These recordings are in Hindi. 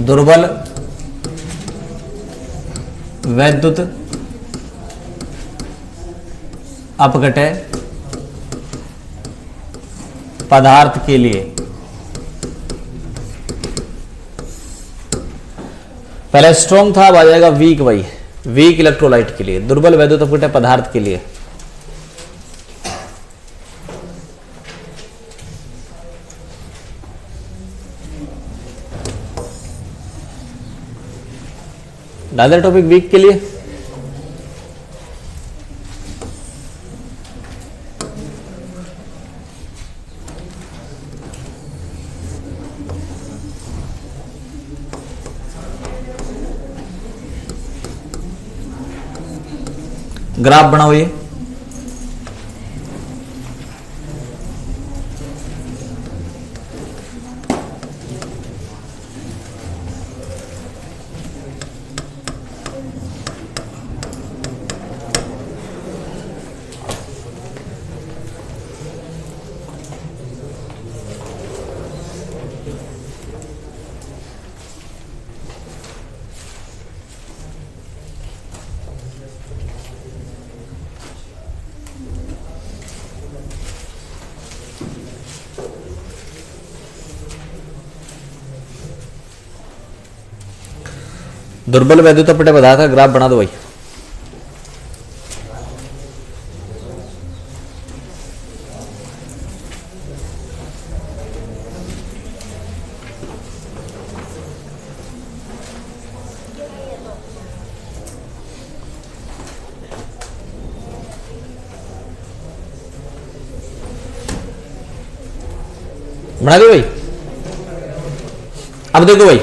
दुर्बल वैद्युत अपघटय पदार्थ के लिए, पहले स्ट्रॉन्ग था, अब आ जाएगा वीक। भाई वीक इलेक्ट्रोलाइट के लिए, दुर्बल वैद्युत अपघटय पदार्थ के लिए। डाल दे टॉपिक वीक के लिए। ग्राफ बनाओ ये। दुर्बल वैद्युत अपघटय पदार्थ का ग्राफ बना दो भाई। बना दो भाई। अब देखो भाई,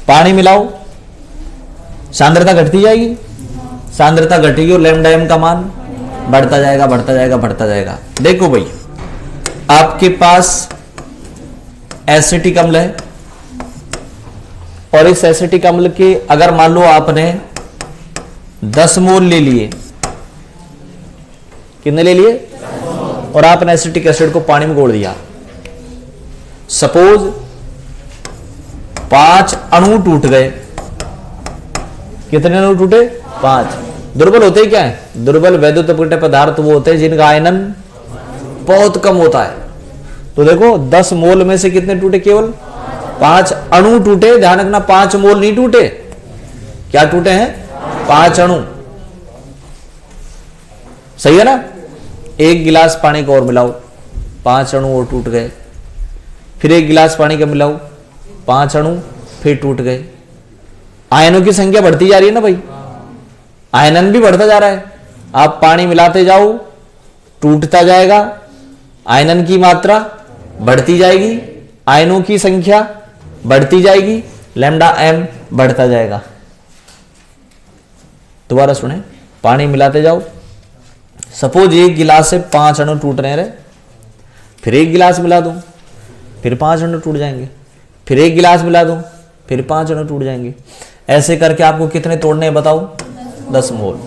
पानी मिलाओ, सांद्रता घटती जाएगी, सांद्रता घटेगी और लैम्डा एम का मान बढ़ता जाएगा बढ़ता जाएगा बढ़ता जाएगा। देखो भाई, आपके पास एसिटिक अम्ल है और इस एसिटिक अम्ल के अगर मान लो आपने 10 मोल ले लिए, कितने ले लिए, और आपने एसिटिक एसिड को पानी में घोल दिया। सपोज 5 अणु टूट गए। कितने अणु टूटे? 5। दुर्बल होते ही क्या है? दुर्बल वैद्युत अपघटय पदार्थ वो होते हैं जिनका आयनन बहुत कम होता है। तो देखो 10 मोल में से कितने टूटे? केवल 5 अणु टूटे। ध्यान रखना, 5 मोल नहीं टूटे। क्या टूटे हैं? 5 अणु। सही है ना? एक गिलास पानी को और मिलाओ, 5 अणु और टूट गए। फिर एक गिलास पानी का मिलाओ, 5 अणु फिर टूट गए। आयनों की संख्या बढ़ती जा रही है ना भाई, आयनन भी बढ़ता जा रहा है। आप पानी मिलाते जाओ, टूटता जाएगा, आयनन की मात्रा बढ़ती जाएगी, आयनों की संख्या बढ़ती जाएगी, लैम्डा एम बढ़ता जाएगा। दोबारा सुने, पानी मिलाते जाओ। सपोज एक गिलास से 5 अणु टूट रहे हैं, फिर एक गिलास मिला दूं, फिर 5 अणु टूट जाएंगे, फिर एक गिलास मिला दूं, फिर 5 अणु टूट जाएंगे। ऐसे करके आपको कितने तोड़ने हैं बताओ? 10 मोल।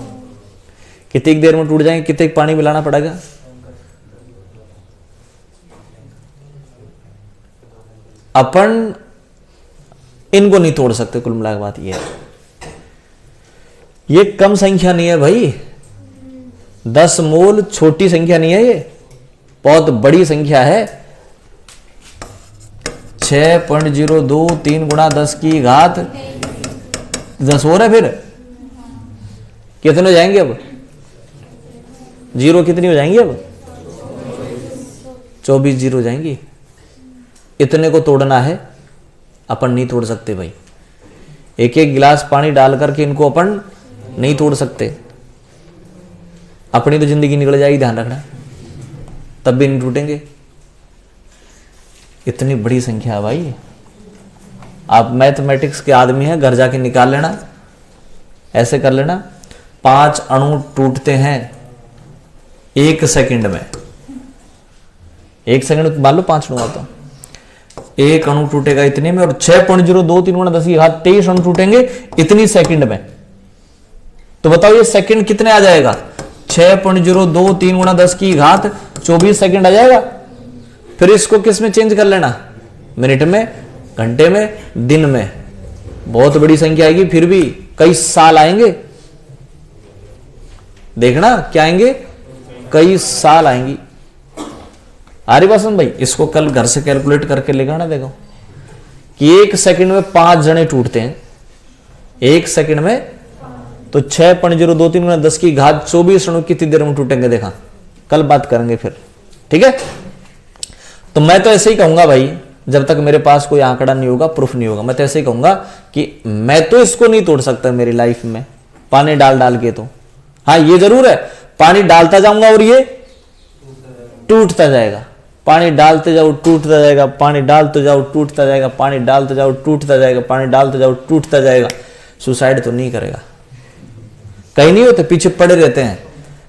कितनी देर में टूट जाएंगे? कितने पानी मिलाना पड़ेगा? अपन इनको नहीं तोड़ सकते। कुल मिला के बात यह है, ये कम संख्या नहीं है भाई। 10 मोल छोटी संख्या नहीं है, ये बहुत बड़ी संख्या है। 6.023 गुणा 10 की घात 10 हो रहा है। फिर कितने हो जाएंगे? अब जीरो कितनी हो जाएंगी? अब 24 जीरो हो जाएंगी। इतने को तोड़ना है, अपन नहीं तोड़ सकते भाई। एक एक गिलास पानी डाल करके इनको अपन नहीं तोड़ सकते। अपनी तो जिंदगी निकल जाएगी, ध्यान रखना, तब भी नहीं टूटेंगे। इतनी बड़ी संख्या है भाई। आप मैथमेटिक्स के आदमी हैं, घर जाके निकाल लेना, ऐसे कर लेना। 5 अणु टूटते हैं 1 सेकंड में। 1 सेकंड मान लो 5 अणु आता, 1 अणु टूटेगा इतने में, और 6.023 गुणा 10 की घात 23 अणु टूटेंगे इतनी सेकंड में। तो बताओ ये सेकंड कितने आ जाएगा? 6.023 गुणा 10 की घात 24 सेकंड आ जाएगा। फिर इसको किस में चेंज कर लेना? मिनट में, घंटे में, दिन में, बहुत बड़ी संख्या आएगी, फिर भी कई साल आएंगे। देखना क्या आएंगे, कई साल आएंगी। आरी बासन भाई, इसको कल घर से कैलकुलेट करके लेगा ना, देखो कि 1 सेकंड में 5 जने टूटते हैं। 1 सेकंड में तो 6.023 × 10 की घात 24 अणु कितनी देर में टूटेंगे, देखा कल बात करेंगे फिर, ठीक है। तो मैं तो ऐसे ही कहूंगा भाई, जब तक मेरे पास कोई आंकड़ा नहीं होगा, प्रूफ नहीं होगा, मैं तो ऐसे ही कहूंगा कि मैं तो इसको नहीं तोड़ सकता मेरी लाइफ में, पानी डाल डाल के। तो हाँ ये जरूर है, पानी डालता जाऊंगा और ये टूटता जाएगा, पानी डालते जाओ टूटता जाएगा, पानी डालते जाओ टूटता जाएगा, पानी डालते जाओ टूटता जाएगा, पानी डालते जाओ टूटता जाएगा। सुसाइड तो नहीं करेगा, कहीं नहीं होते, पीछे पड़े रहते हैं।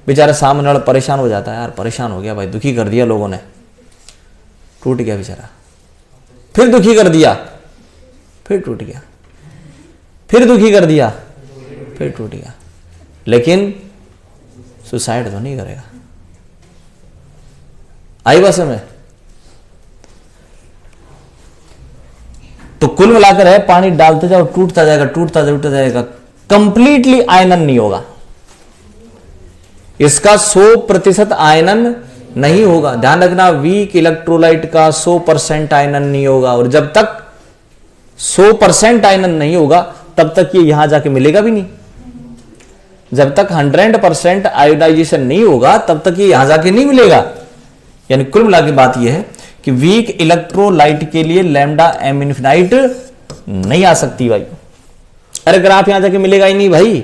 बेचारा सामने वाला परेशान हो जाता है, यार परेशान हो गया भाई, दुखी कर दिया लोगों ने, टूट गया बेचारा, फिर दुखी कर दिया, फिर टूट गया, फिर दुखी कर दिया, फिर टूट गया, लेकिन सुसाइड तो नहीं करेगा। आई बात समझ? तो कुल मिलाकर है, पानी डालते जाओ टूटता जाएगा, टूटता जाएगा, कंप्लीटली आयनन नहीं होगा, इसका 100% आयनन नहीं होगा। ध्यान रखना, वीक इलेक्ट्रोलाइट का 100% आयनन नहीं होगा, और जब तक 100% आयनन नहीं होगा तब तक ये यहां जाके मिलेगा भी नहीं। जब तक 100% आयोनाइजेशन नहीं होगा तब तक ये यहां जाके नहीं मिलेगा। यानी कुल मिला के बात यह है कि वीक इलेक्ट्रोलाइट के लिए लैम्डा एम इन्फिनाइट नहीं आ सकती भाई। अरे ग्राफ यहां जाके मिलेगा ही नहीं भाई,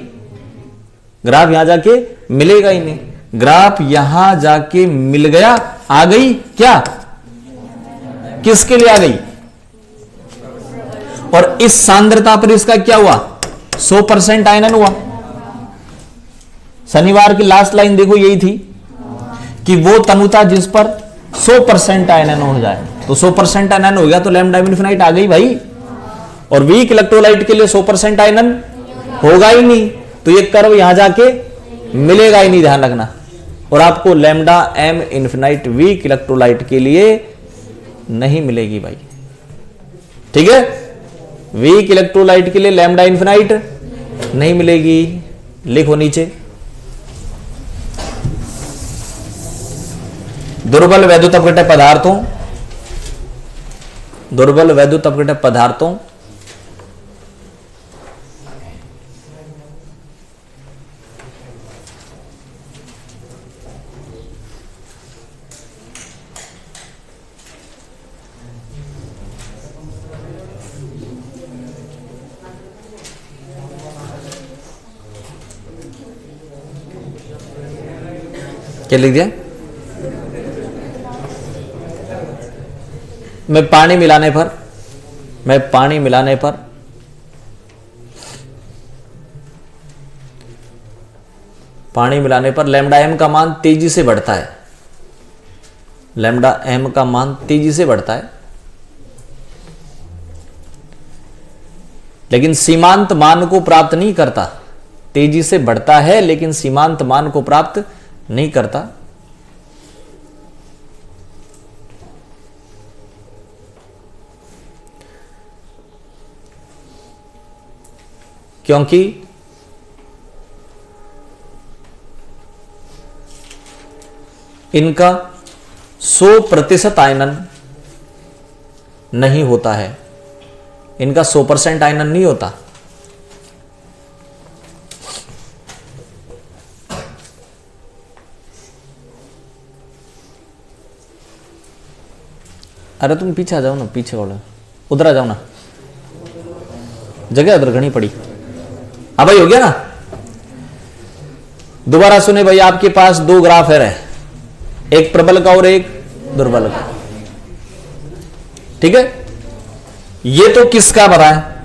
ग्राफ यहां जाके मिलेगा ही नहीं। ग्राफ यहां जाके मिल गया, आ गई क्या, किसके लिए आ गई, और इस सांद्रता पर इसका क्या हुआ, 100% आयनन हुआ। शनिवार की लास्ट लाइन देखो यही थी कि वो तनुता जिस पर 100% आयनन हो जाए, तो 100% आयनन हो गया तो लैम्डा इन्फिनाइट आ गई भाई। और वीक इलेक्ट्रोलाइट के लिए 100% आयनन होगा ही नहीं, तो ये कर्व यहां जाके मिलेगा ही नहीं, ध्यान रखना। और आपको lambda M infinite weak electrolyte के लिए नहीं मिलेगी भाई, ठीक है। वीक इलेक्ट्रोलाइट के लिए लैम्डा इन्फिनाइट नहीं मिलेगी, लिखो नीचे। दुर्बल वैद्युत अपघटक पदार्थों, दुर्बल वैद्युत अपघटक पदार्थों क्या लिख दिया, मैं पानी मिलाने पर, मैं पानी मिलाने पर पानी मिलाने पर लैम्डा एम का मान तेजी से बढ़ता है, लैम्डा एम का मान तेजी से बढ़ता है, लेकिन सीमांत मान को प्राप्त नहीं करता। तेजी से बढ़ता है लेकिन सीमांत मान को प्राप्त नहीं करता। क्योंकि इनका 100% आयनन नहीं होता है, इनका 100% आयनन नहीं होता। अरे तुम पीछे आ जाओ ना, पीछे वाले उधर आ जाओ ना, जगह उधर घनी पड़ी। हाँ भाई हो गया ना। दोबारा सुने भाई, आपके पास 2 ग्राफ है, एक प्रबल का और एक दुर्बल का, ठीक है। ये तो किसका बता है,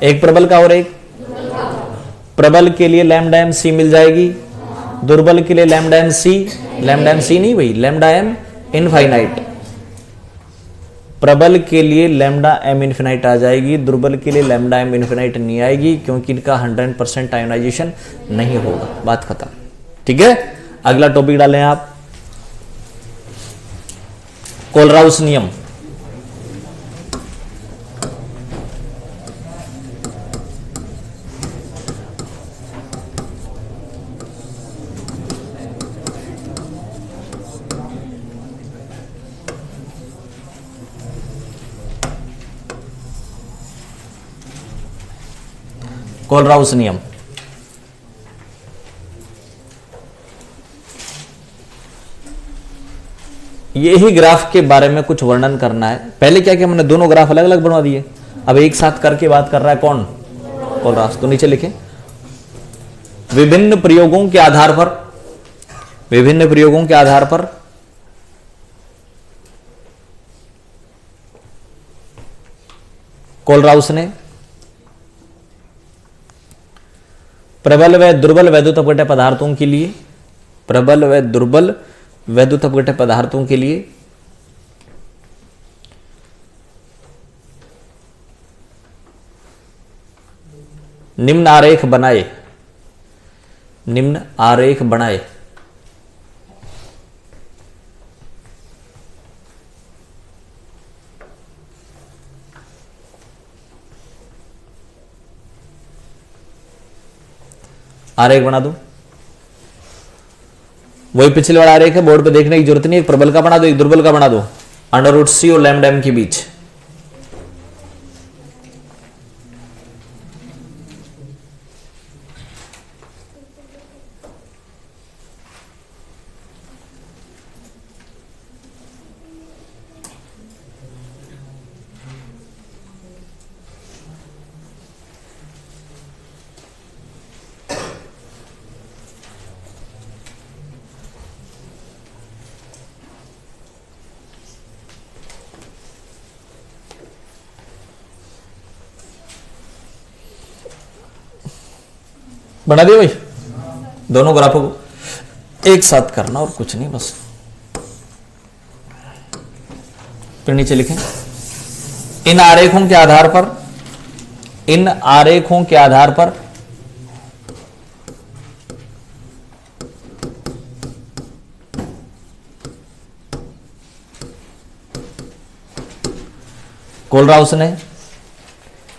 एक प्रबल का और एक, प्रबल के लिए लैम्डा एम सी मिल जाएगी, दुर्बल के लिए लैम्डा एम सी नहीं भाई, लैम्डा एम इनफाइनाइट। प्रबल के लिए लैम्डा एम इन्फिनाइट आ जाएगी, दुर्बल के लिए लैम्डा एम इन्फिनाइट नहीं आएगी, क्योंकि इनका 100% आयोनाइजेशन नहीं होगा। बात खत्म। ठीक है, अगला टॉपिक डालें आप, कोलराउस नियम। कोलराउस नियम, यही ग्राफ के बारे में कुछ वर्णन करना है। पहले क्या किया हमने, दोनों ग्राफ अलग अलग बनवा दिए, अब एक साथ करके बात कर रहा है कौन, कोलराउस। तो नीचे लिखे, विभिन्न प्रयोगों के आधार पर, विभिन्न प्रयोगों के आधार पर कोलराउस ने प्रबल व दुर्बल वैद्युत अपघट्य पदार्थों के लिए, प्रबल व दुर्बल वैद्युत अपघट्य पदार्थों के लिए निम्न आरेख बनाए, निम्न आरेख बनाए। आरेख बना दो, वही पिछले वाला आरेख है, बोर्ड पे देखने की जरूरत नहीं। एक प्रबल का बना दो, एक दुर्बल का बना दो, अंडर रूट सी और लैम्डा एम के बीच। बना दिया भाई, दोनों ग्राफों को एक साथ करना और कुछ नहीं, बस। फिर नीचे लिखें, इन आरेखों के आधार पर, इन आरेखों के आधार पर कोलराउस ने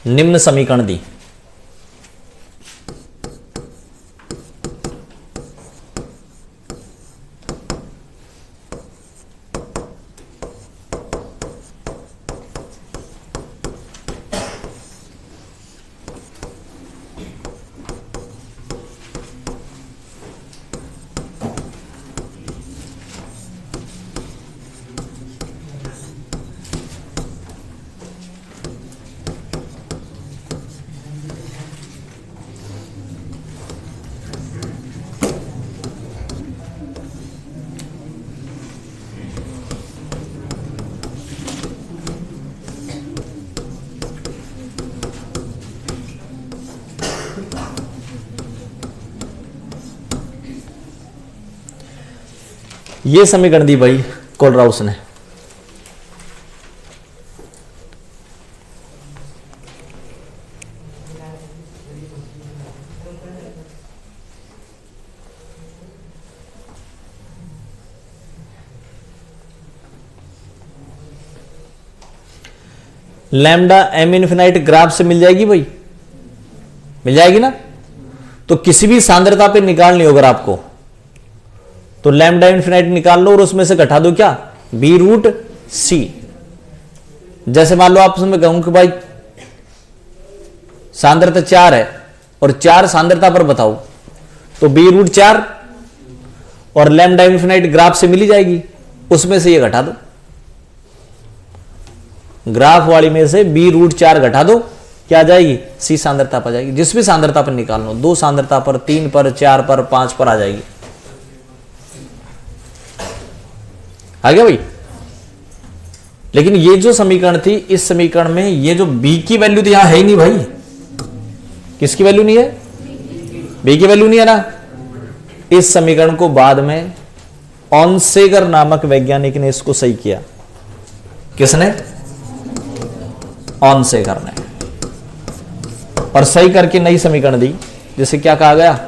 निम्न समीकरण दी। ये समीकरण दी भाई कोलराउस ने। लैम्डा एम इन्फिनाइट ग्राफ से मिल जाएगी भाई, मिल जाएगी ना। तो किसी भी सांद्रता पे निकालनी होगा आपको, तो लैम्डा इन्फिनाइट निकाल लो और उसमें से घटा दो क्या, बी रूट सी। जैसे मान लो आप उसमें कहूं कि भाई सांद्रता 4 है और 4 सांद्रता पर बताओ, तो बी रूट 4 और लैम्डा इन्फिनाइट ग्राफ से मिली जाएगी, उसमें से ये घटा दो, ग्राफ वाली में से बी रूट 4 घटा दो, क्या आ जाएगी, सी सांद्रता पर जाएगी। जिस भी सांद्रता पर निकाल लो, 2 सांद्रता पर, 3 पर, 4 पर, 5 पर आ जाएगी। आ गया भाई। लेकिन ये जो समीकरण थी, इस समीकरण में ये जो बी की वैल्यू थी, यहां है ही नहीं भाई। किसकी वैल्यू नहीं है, बी की वैल्यू नहीं है ना। इस समीकरण को बाद में ऑनसेगर नामक वैज्ञानिक ने इसको सही किया। किसने, ऑन से करना है और सही करके नई समीकरण दी, जिसे क्या कहा गया,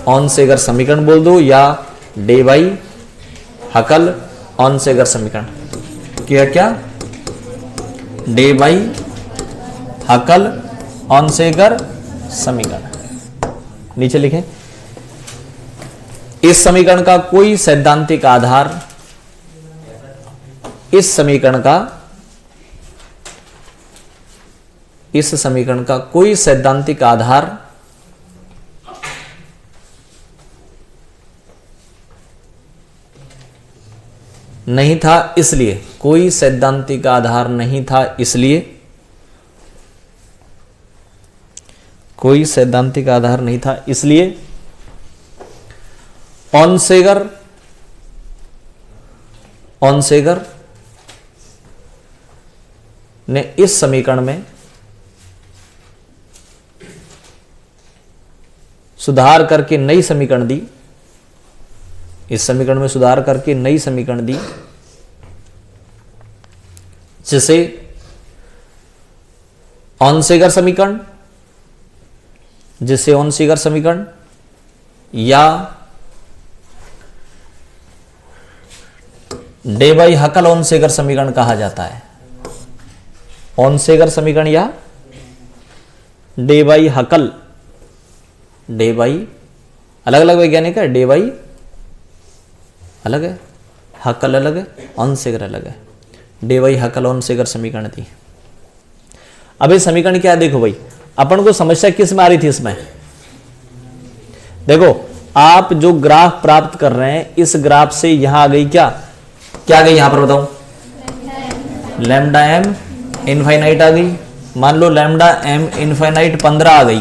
ऑन से अगर समीकरण बोल दो या डे बाई हकल ऑन से अगर समीकरण, क्या क्या डे बाई हकल ऑन से अगर समीकरण। नीचे लिखें, इस समीकरण का कोई सैद्धांतिक आधार, इस समीकरण का कोई सैद्धांतिक आधार नहीं था, इसलिए कोई सैद्धांतिक आधार नहीं था, इसलिए कोई सैद्धांतिक आधार नहीं था, इसलिए ऑनसेगर ने इस समीकरण में सुधार करके नई समीकरण दी, इस समीकरण में सुधार करके नई समीकरण दी, जिसे ऑनसेगर समीकरण, या डे बाई हकल ऑनसेगर समीकरण कहा जाता है। ऑनसेगर समीकरण या डे बाई हकल, डे बाई अलग अलग वैज्ञानिक है, डे बाई अलग है, हकल अलग है, ऑनसेगर अलग है। डे बाई हकल ऑनसेगर समीकरण थी। अब ये समीकरण क्या है, देखो भाई, अपन को समस्या किस में आ रही थी, इसमें देखो, आप जो ग्राफ प्राप्त कर रहे हैं, इस ग्राफ से यहां आ गई क्या आ गई, यहां पर बताओ, लैम्डा एम इनफाइनाइट आ गई। मान लो लैम्डा एम इनफाइनाइट 15 आ गई,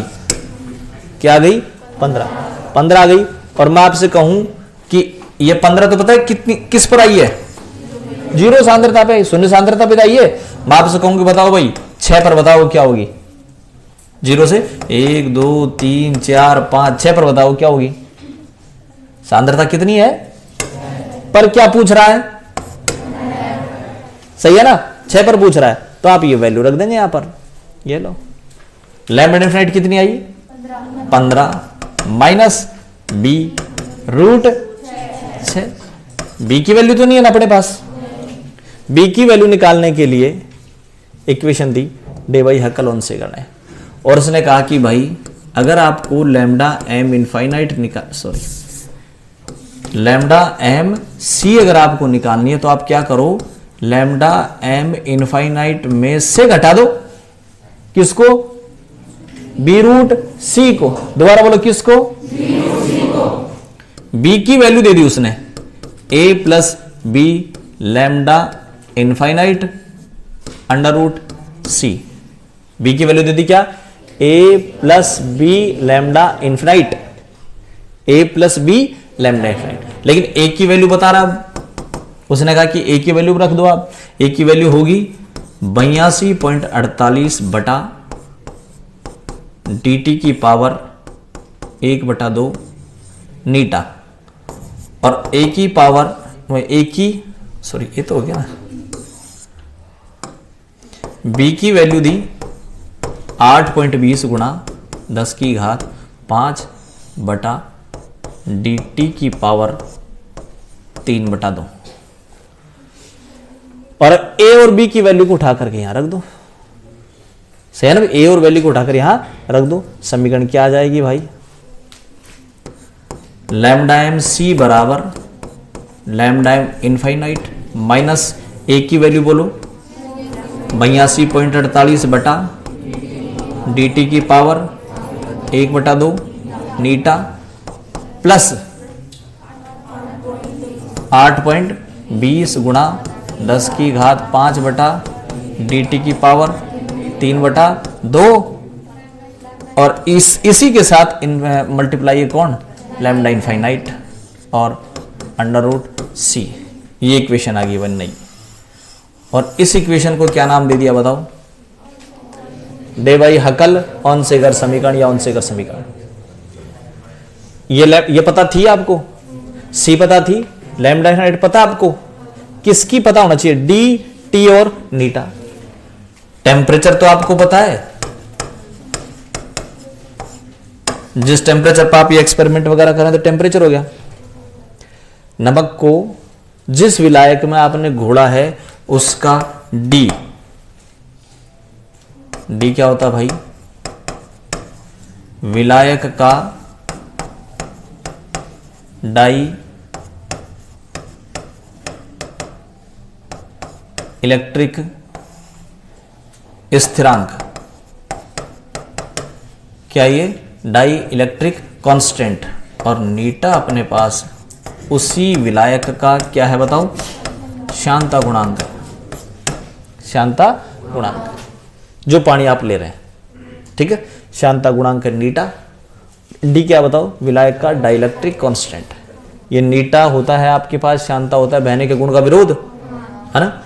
क्या आ गई, 15 आ गई। और मैं आपसे कहूं कि ये 15 तो पता है कितनी, किस पर आई है, 0 सांद्रता पे, 0 सांद्रता पे आई है। मैं आपसे कहूं कि बताओ भाई 6 पर बताओ क्या होगी, 0 से 1 2 3 4 5 6 पर बताओ क्या होगी, सांद्रता कितनी है, पर क्या पूछ रहा है, सही है ना, 6 पर पूछ रहा है, तो आप ये वैल्यू रख देंगे यहां पर, ये लो, लैम्डा इनफिनिट कितनी आई, 15 माइनस बी रूट 6। बी की वैल्यू तो नहीं है ना अपने पास, बी की वैल्यू निकालने के लिए इक्वेशन दी, डे बाई हकल ऑन से करना है। और उसने कहा कि भाई अगर आपको lambda M infinite lambda M C अगर आपको निकालनी है, तो आप क्या करो, लैम्डा एम इनफाइनाइट में से घटा दो, किसको, बी रूट सी को। दोबारा बोलो, किसको, बी की वैल्यू दे दी उसने, A plus B lambda infinite under root C. B की वैल्यू दे दी क्या, A plus B lambda infinite, A plus B lambda infinite. लेकिन ए की वैल्यू बता रहा, उसने कहा कि ए की वैल्यू रख दो आप, ए की वैल्यू होगी 82.48 बटा dt की पावर 1/2 नीटा, और ए की पावर सॉरी ये तो हो गया ना, बी की वैल्यू दी 8.20 गुणा 10 की घात 5 बटा dt की पावर 3/2, और ए और बी की वैल्यू को उठा करके यहां रख दो, सही है ना, ए और वैल्यू को उठाकर यहां रख दो। समीकरण क्या आ जाएगी भाई, लैम्डा एम सी बराबर लैम्डा एम इनफाइनाइट माइनस ए की वैल्यू बोलो 82.48 बटा dt की पावर 1/2 नीटा प्लस 8.20 गुणा 10 की घात 5 बटा dt की पावर 3/2, और इसी के साथ मल्टीप्लाई कौन, लैम्डा इनफाइनाइट और अंडर रूट सी। ये इक्वेशन आ गई बन नहीं, और इस इक्वेशन को क्या नाम दे दिया बताओ, डे बाई हकल ऑनसेगर समीकरण या ऑनसेगर समीकरण। ये पता थी आपको, सी पता थी, लैम्डा इनफाइनाइट पता आपको, किसकी पता होना चाहिए, डी टी और नीटा। टेम्परेचर तो आपको पता है, जिस टेम्परेचर पर आप ये एक्सपेरिमेंट वगैरह करें तो टेम्परेचर हो गया। नमक को जिस विलायक में आपने घोला है उसका डी, डी क्या होता है भाई? विलायक का डाई इलेक्ट्रिक स्थिरांक, क्या ये डाई इलेक्ट्रिक कांस्टेंट, और नीटा अपने पास उसी विलायक का क्या है बताओ? श्यानता गुणांक, श्यानता गुणांक जो पानी आप ले रहे हैं, ठीक है। श्यानता गुणांक नीटा, डी क्या बताओ? विलायक का डाइलेक्ट्रिक कांस्टेंट। ये नीटा होता है आपके पास, श्यानता होता है बहने के गुण का विरोध, है ना।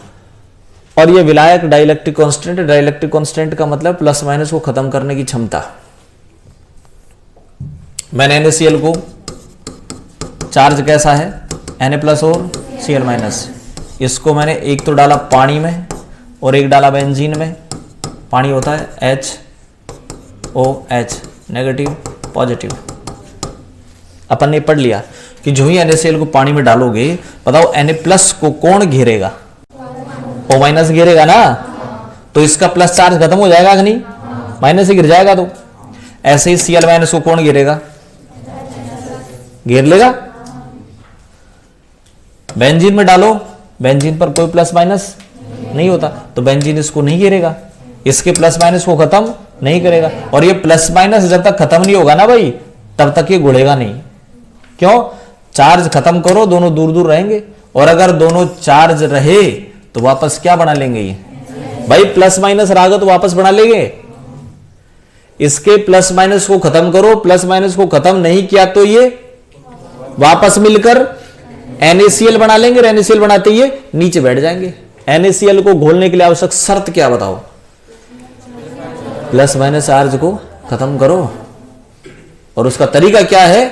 और ये विलायक डाइलेक्ट्रिक कांस्टेंट, डाइलेक्ट्रिक कांस्टेंट का मतलब प्लस माइनस को खत्म करने की क्षमता। मैंने NaCl को चार्ज कैसा है, Na प्लस और Cl माइनस, इसको मैंने एक तो डाला पानी में और एक डाला बेंजीन में। पानी होता है HOH नेगेटिव पॉजिटिव। अपन ने पढ़ लिया कि जो ही NaCl को पानी में डालोगे, बताओ Na प्लस को कौन घेरेगा? O माइनस घेरेगा ना, तो इसका प्लस चार्ज खत्म हो जाएगा कि नहीं? माइनस से गिर जाएगा। तो ऐसे ही Cl माइनस को कौन घेरेगा? घेर लेगा। बेंजीन में डालो, बेंजीन पर कोई प्लस माइनस नहीं होता, तो बेंजीन इसको नहीं घेरेगा, इसके प्लस माइनस को खत्म नहीं करेगा। और ये प्लस माइनस जब तक खत्म नहीं होगा ना भाई, तब तक ये गुड़ेगा नहीं। क्यों? चार्ज खत्म करो, दोनों दूर दूर रहेंगे, और अगर दोनों चार्ज रहे तो वापस क्या बना लेंगे? ये भाई प्लस माइनस रागा तो वापस बना लेंगे। इसके प्लस माइनस को खत्म करो, प्लस माइनस को खत्म नहीं किया तो ये वापस मिलकर NaCl बना लेंगे, और NaCl बनाते ही ये नीचे बैठ जाएंगे। NaCl को घोलने के लिए आवश्यक शर्त क्या बताओ? प्लस माइनस चार्ज को खत्म करो, और उसका तरीका क्या है?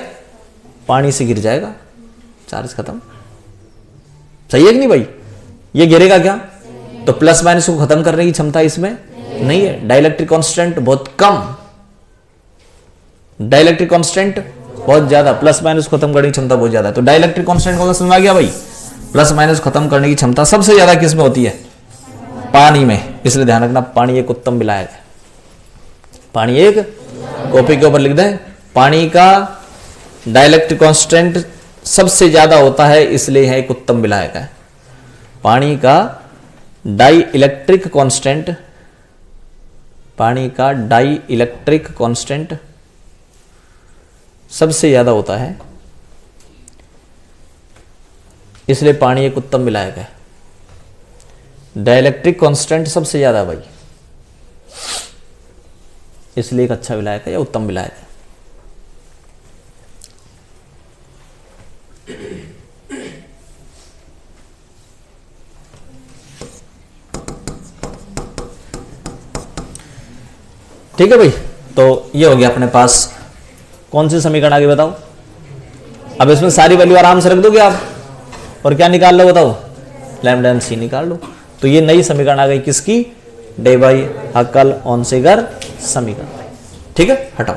पानी से गिर जाएगा, चार्ज खत्म। सही है कि नहीं भाई? ये गिरेगा क्या? तो प्लस माइनस को खत्म करने की क्षमता इसमें नहीं है। डाइलेक्ट्रिक कांस्टेंट बहुत कम, डाइलेक्ट्रिक कांस्टेंट बहुत ज्यादा, प्लस माइनस खत्म करने की क्षमता बहुत ज्यादा है। तो डाइलेक्ट्रिक कांस्टेंट को समझ आ गया भाई? प्लस माइनस खत्म करने की क्षमता सबसे ज्यादा किसमें होती है? पानी में। इसलिए ध्यान रखना, पानी एक उत्तम विलायक है। पानी एक, कॉपी के ऊपर लिख दें, पानी का डाइलेक्ट्रिक कांस्टेंट सबसे ज्यादा होता है, इसलिए यह एक उत्तम विलायक है। पानी का डाई इलेक्ट्रिक कांस्टेंट, पानी का डाई इलेक्ट्रिक कांस्टेंट सबसे ज्यादा होता है, इसलिए पानी एक उत्तम विलायक है। डाइलेक्ट्रिक कांस्टेंट सबसे ज्यादा भाई, इसलिए एक अच्छा विलायक है या उत्तम विलायक है। ठीक है भाई, तो ये हो गया अपने पास। कौन सी समीकरण आगे बताओ? अब इसमें सारी वैल्यू आराम से रख दोगे आप, और क्या निकाल लो बताओ? लैम्डा एन सी निकाल लो। तो ये नई समीकरण आ गई किसकी? डे बाई हकल ऑनसेगर समीकरण। ठीक है, हटाओ।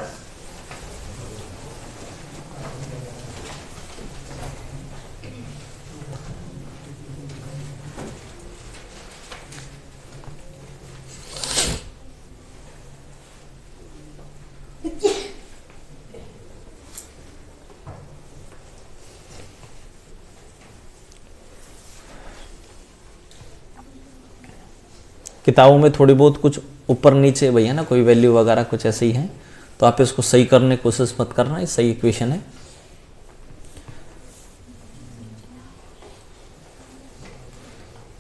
किताबों में थोड़ी बहुत कुछ ऊपर नीचे भैया ना, कोई वैल्यू वगैरह कुछ ऐसे ही है, तो आप इसको सही करने की कोशिश मत करना। ये सही इक्वेशन है।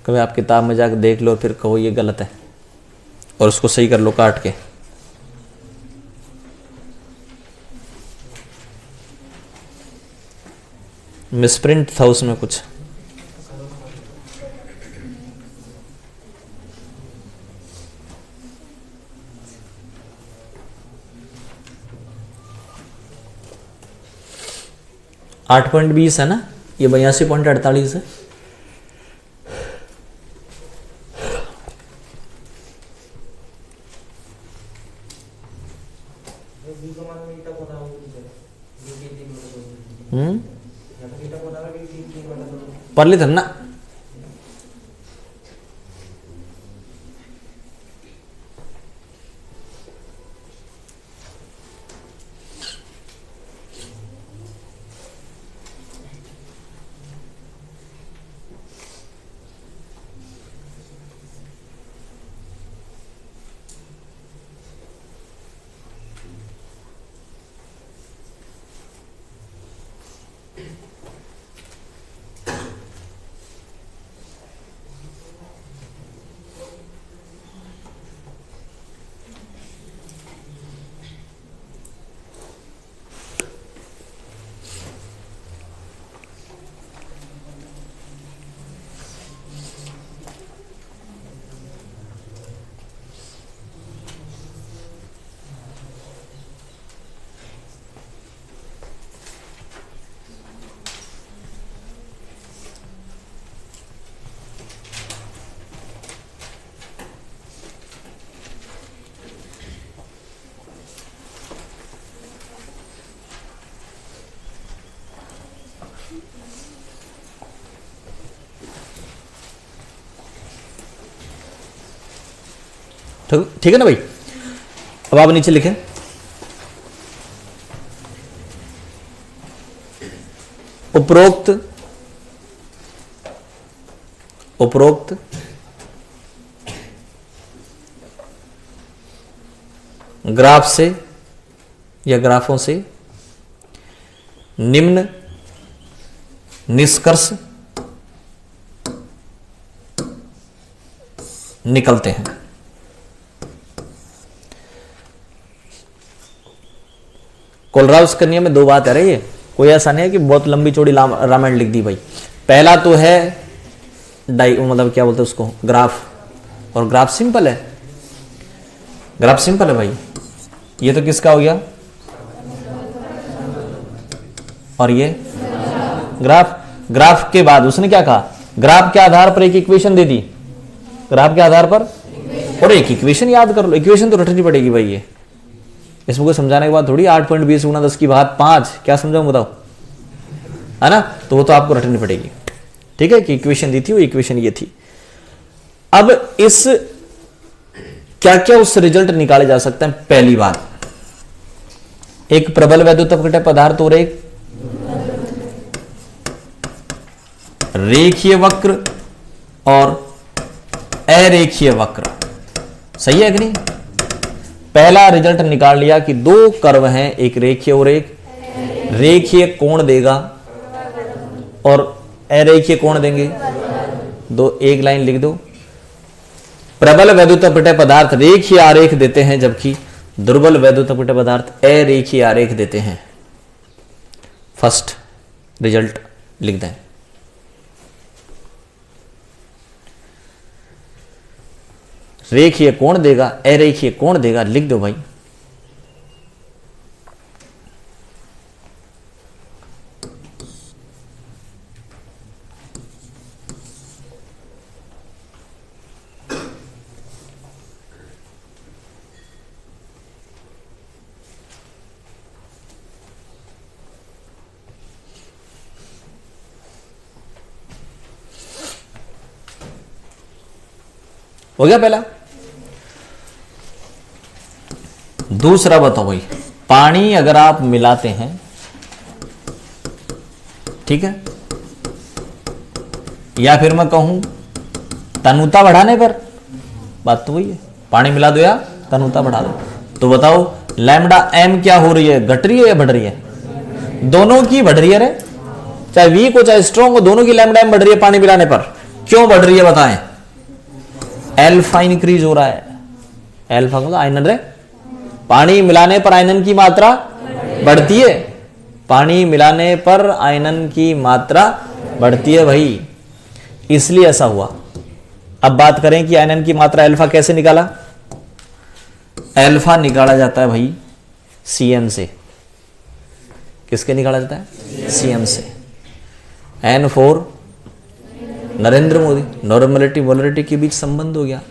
कभी आप किताब में जाकर देख लो फिर कहो ये गलत है, और उसको सही कर लो काट के। मिसप्रिंट था उसमें कुछ। $8.20 है ना, ये 82.48 है। परलित ना ठीक है ना भाई। अब आप नीचे लिखें उपरोक्त ग्राफ से या ग्राफों से निम्न निष्कर्ष निकलते हैं। कोलराज कन्या में दो बात है रही है, कोई ऐसा नहीं है कि बहुत लंबी चौड़ी रामायण लिख दी भाई। पहला तो है मतलब क्या बोलते हैं उसको, ग्राफ, और ग्राफ सिंपल है, ग्राफ सिंपल है भाई। ये तो किसका हो गया, और ये ग्राफ के बाद उसने क्या कहा, ग्राफ के आधार पर एक इक्वेशन दे दी, ग्राफ के आधार पर, और एक इक्वेशन याद कर लो, इक्वेशन तो रटनी पड़ेगी भाई। ये इसमें को समझाने के बाद थोड़ी 8.20 गुणा 10 की बात 5 क्या समझाऊं बताओ, है ना, तो वो तो आपको रटनी पड़ेगी। ठीक है कि इक्वेशन दी थी, वो इक्वेशन ये थी। अब इस क्या क्या उस रिजल्ट निकाले जा सकते हैं। पहली बात, एक प्रबल वैद्युत अपघटन पदार्थ और एक रेखीय वक्र और अरेखीय वक्र, सही है कि नहीं। पहला रिजल्ट निकाल लिया कि दो कर्व हैं, एक रेखीय और एक रेखीय कोण देगा और अरेखीय कोण देंगे दो। एक लाइन लिख दो, प्रबल वैद्युत अपघटन पदार्थ रेखीय आरेख देते हैं जबकि दुर्बल वैद्युत अपघटन पदार्थ अरेखीय आरेख देते हैं। फर्स्ट रिजल्ट लिख दें। रेखीय कोण देगा, अरेखीय कोण देगा, लिख दो भाई। हो गया पहला। दूसरा बताओ भाई, पानी अगर आप मिलाते हैं, ठीक है, या फिर मैं कहूं तनुता बढ़ाने पर, बात तो वही है, पानी मिला दो या तनुता बढ़ा दो, तो बताओ लैम्डा एम क्या हो रही है, घट रही है या बढ़ रही है। दोनों की बढ़ रही है रे, चाहे वीक हो चाहे स्ट्रॉन्ग हो, दोनों की लैम्डा एम बढ़ रही है पानी मिलाने पर। क्यों बढ़ रही है बताएं। एल्फा इंक्रीज हो रहा है, एल्फा का आयनन रे, पानी मिलाने पर आयनन की मात्रा बढ़ती है, पानी मिलाने पर आयनन की मात्रा बढ़ती है भाई, इसलिए ऐसा हुआ। अब बात करें कि आयनन की मात्रा अल्फा कैसे निकाला। अल्फा निकाला जाता है भाई Cm से। किसके निकाला जाता है, Cm से। N for Narendra Modi, normality molarity के बीच संबंध हो गया।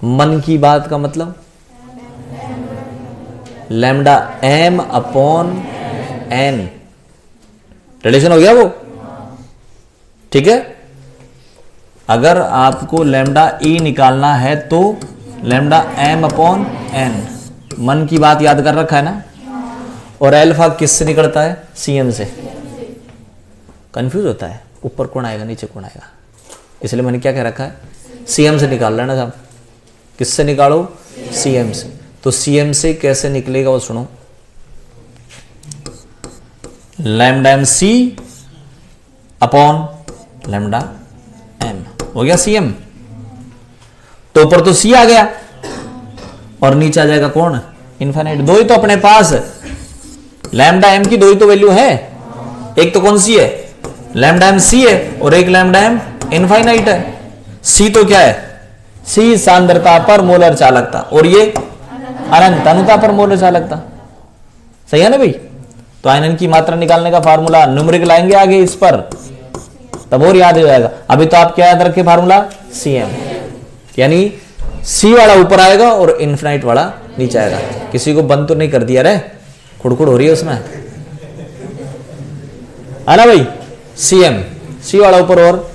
मन की बात का मतलब lambda m upon n। Relation हो गया वो, ठीक है। अगर आपको लैम्डा e निकालना है तो लैम्डा m अपॉन n, मन की बात याद कर रखा है ना। और एल्फा किससे निकलता है? cm से। कंफ्यूज होता है, ऊपर कौन आएगा नीचे कौन आएगा, इसलिए मैंने क्या कह रखा है, cm से निकाल लेना साहब। किससे निकालो? cm से। तो cm से कैसे निकलेगा वो सुनो, lambda M C upon lambda M, हो गया cm। तो ऊपर तो c आ गया और नीचे आ जाएगा कौन? इनफाइनाइट। दो ही तो अपने पास, लैम्डा एम की दो ही तो वैल्यू है, एक तो कौन सी है? लैम्डा एम सी है और एक लैम्डा एम इनफाइनाइट है। c तो क्या है? c सांद्रता पर मोलर चालकता, और ये अनंत अनुता पर मोलर चालकता। सही है ना भाई? तो आयनन की मात्रा निकालने का फार्मूला न्यूमेरिकल लाएंगे आगे इस पर, तब और याद हो जाएगा। अभी तो आप क्या याद रखे फार्मूला? cm, यानी c वाला ऊपर आएगा और इनफाइनाइट वाला नीचे आएगा। किसी को बंद तो नहीं कर दिया रे, खुड़खुड़ हो रही है उसमें, है ना भाई? cm, c वाला ऊपर और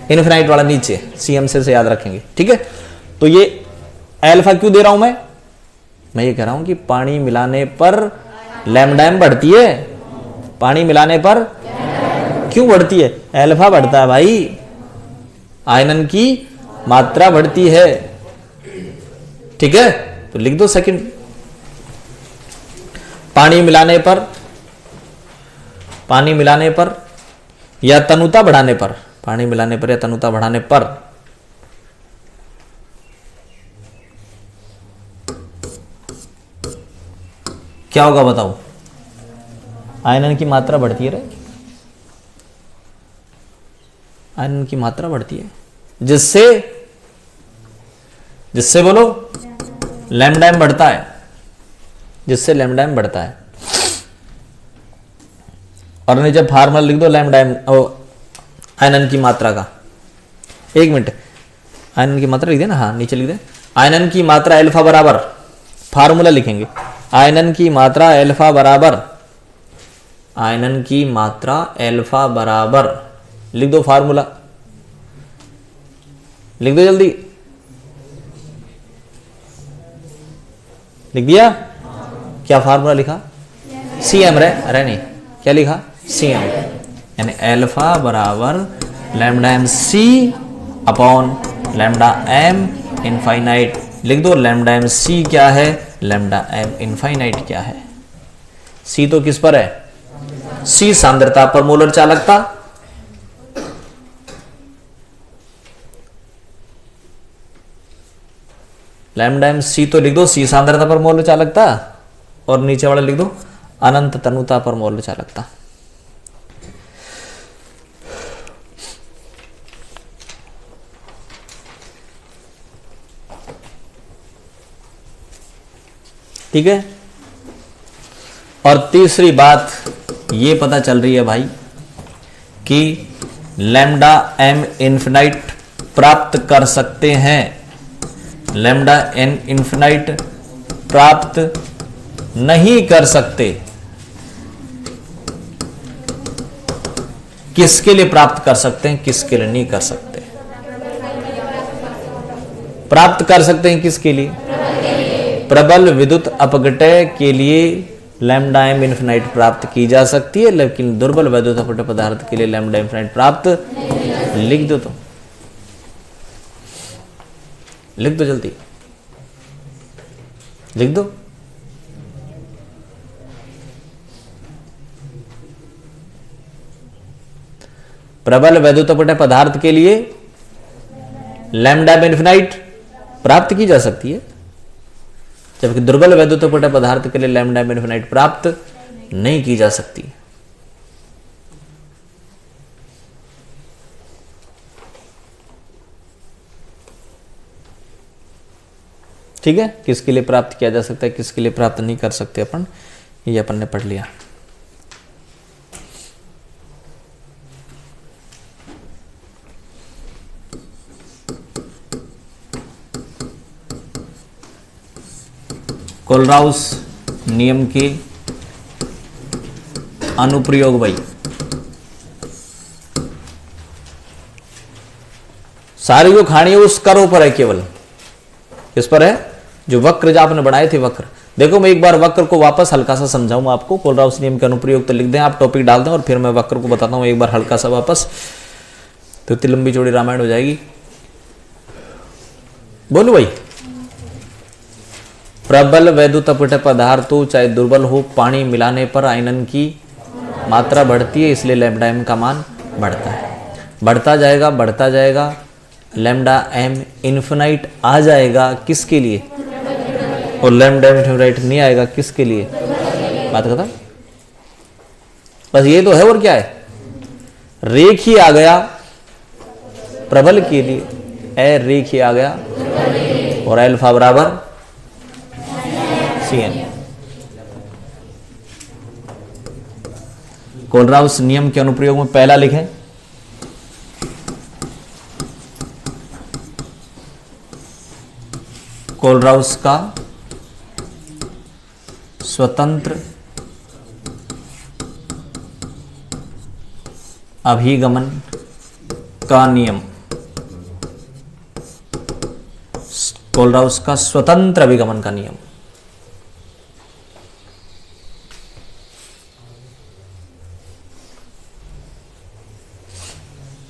इनफाइनाइट वाला नीचे, cm से याद रखेंगे, ठीक है। तो ये अल्फा क्यों दे रहा हूं मैं ये कह रहा हूं कि पानी मिलाने पर लैम्डा एम बढ़ती है। पानी मिलाने पर क्यों बढ़ती है? अल्फा बढ़ता है भाई, आयनन की मात्रा बढ़ती है, ठीक है। तो लिख दो सेकंड, पानी मिलाने पर या तनुता बढ़ाने पर, पानी मिलाने पर या तनुता बढ़ाने पर क्या होगा बताओ? आयनन की मात्रा बढ़ती है रे, आयनन की मात्रा बढ़ती है, जिससे बोलो लैम्डा एम बढ़ता है, जिससे लैम्डा एम बढ़ता है। और नीचे फार्मूला लिख दो लैम्डा एम आयनन की मात्रा का। एक मिनट, आयनन की मात्रा लिख दे ना, हाँ नीचे लिख दे। आयनन की मात्रा अल्फा बराबर, फार्मूला लिखेंगे, आयनन की मात्रा अल्फा बराबर, आयनन की मात्रा अल्फा बराबर, लिख दो फार्मूला, लिख दो जल्दी, लिख दिया? क्या फार्मूला लिखा? cm रे, अरे नहीं, क्या लिखा? cm, यानी अल्फा बराबर lambda M C upon lambda M infinite. लिख दो लैम्डा एम सी क्या है, लैम्डा एम इनफाइनाइट क्या है। c तो किस पर है? c सांद्रता पर मोलर चालकता, लैम्डा एम सी तो लिख दो c सांद्रता पर मोलर चालकता, और नीचे वाला लिख दो अनंत तनुता पर मोलर चालकता। ठीक है। और तीसरी बात ये पता चल रही है भाई कि लैम्डा एम इन्फिनाइट प्राप्त कर सकते हैं, लैम्डा एन इन्फिनाइट प्राप्त नहीं कर सकते। किसके लिए प्राप्त कर सकते हैं, किसके लिए नहीं कर सकते? प्राप्त कर सकते हैं किसके लिए? प्रबल विद्युत अपघटय के लिए लैम्डा एम इन्फिनाइट प्राप्त की जा सकती है, लेकिन दुर्बल विद्युत अपघटय पदार्थ के लिए लैम्डा इन्फिनाइट प्राप्त, लिख दो, तो लिख दो जल्दी, लिख दो। प्रबल वैद्युत अपघटय पदार्थ के लिए लैम्डा इनफिनाइट प्राप्त की जा सकती है, जबकि दुर्बल वैद्युत अपघटय पदार्थ के लिए लैम्डा इनफिनाइट प्राप्त नहीं की जा सकती। ठीक है, किसके लिए प्राप्त किया जा सकता है, किसके लिए प्राप्त नहीं कर सकते, अपन ये अपन ने पढ़ लिया। कोलराउस नियम के अनुप्रयोग भाई। सारी जो खानी है उस कर्व पर है, केवल किस पर है? जो वक्र जो आपने बनाए थे वक्र। देखो मैं एक बार वक्र को वापस हल्का सा समझाऊंगा आपको। कोलराउस नियम के अनुप्रयोग तो लिख दें आप, टॉपिक डाल दें, और फिर मैं वक्र को बताता हूं एक बार हल्का सा वापस, तो इतनी लंबी चौड़ी रामायण हो जाएगी। बोलो भाई। प्रबल वैद्युत अपघट्य पदार्थों चाहे दुर्बल हो, पानी मिलाने पर आयनन की मात्रा बढ़ती है, इसलिए लैम्डा एम का मान बढ़ता है। बढ़ता जाएगा बढ़ता जाएगा, लैम्डा एम इन्फिनाइट आ जाएगा किसके लिए? और लैम्डा एम इन्फिनाइट नहीं आएगा किसके लिए? बात करता बस ये तो है, और क्या है? रेखीय आ गया प्रबल के लिए, ए रेखीय आ गया, और अल्फा बराबर सी एन। कोलराउस नियम के अनुप्रयोग में पहला लिखें, कोलराउस का स्वतंत्र अभिगमन का नियम। कोलराउस का स्वतंत्र अभिगमन का नियम।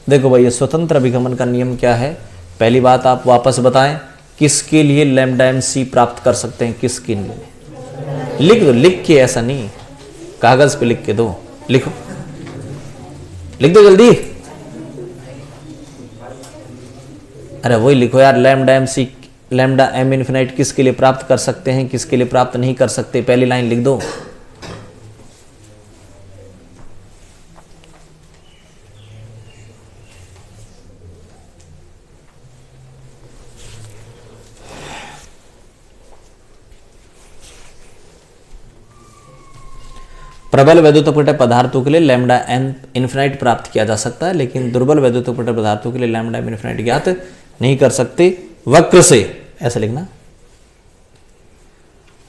देखो भाई, ये स्वतंत्र अभिगमन का नियम क्या है? पहली बात आप वापस बताएं, किसके लिए लैम्डा एम सी प्राप्त कर सकते हैं? किसके लिए? लिख दो, लिख के, ऐसा नहीं, कागज पे लिख के दो, लिखो, लिख दो जल्दी। अरे वही लिखो यार, lambda M C, lambda M infinite किसके लिए प्राप्त कर सकते हैं, किसके लिए प्राप्त नहीं कर सकते, पहली लाइन लिख दो। प्रबल वैद्युत अपघट्य पदार्थों के लिए लैम्डा एम इन्फिनाइट प्राप्त किया जा सकता है, लेकिन दुर्बल वैद्युत अपघट्य पदार्थों के लिए लैम्डा एम इन्फिनाइट ज्ञात नहीं कर सकते वक्र से। ऐसा लिखना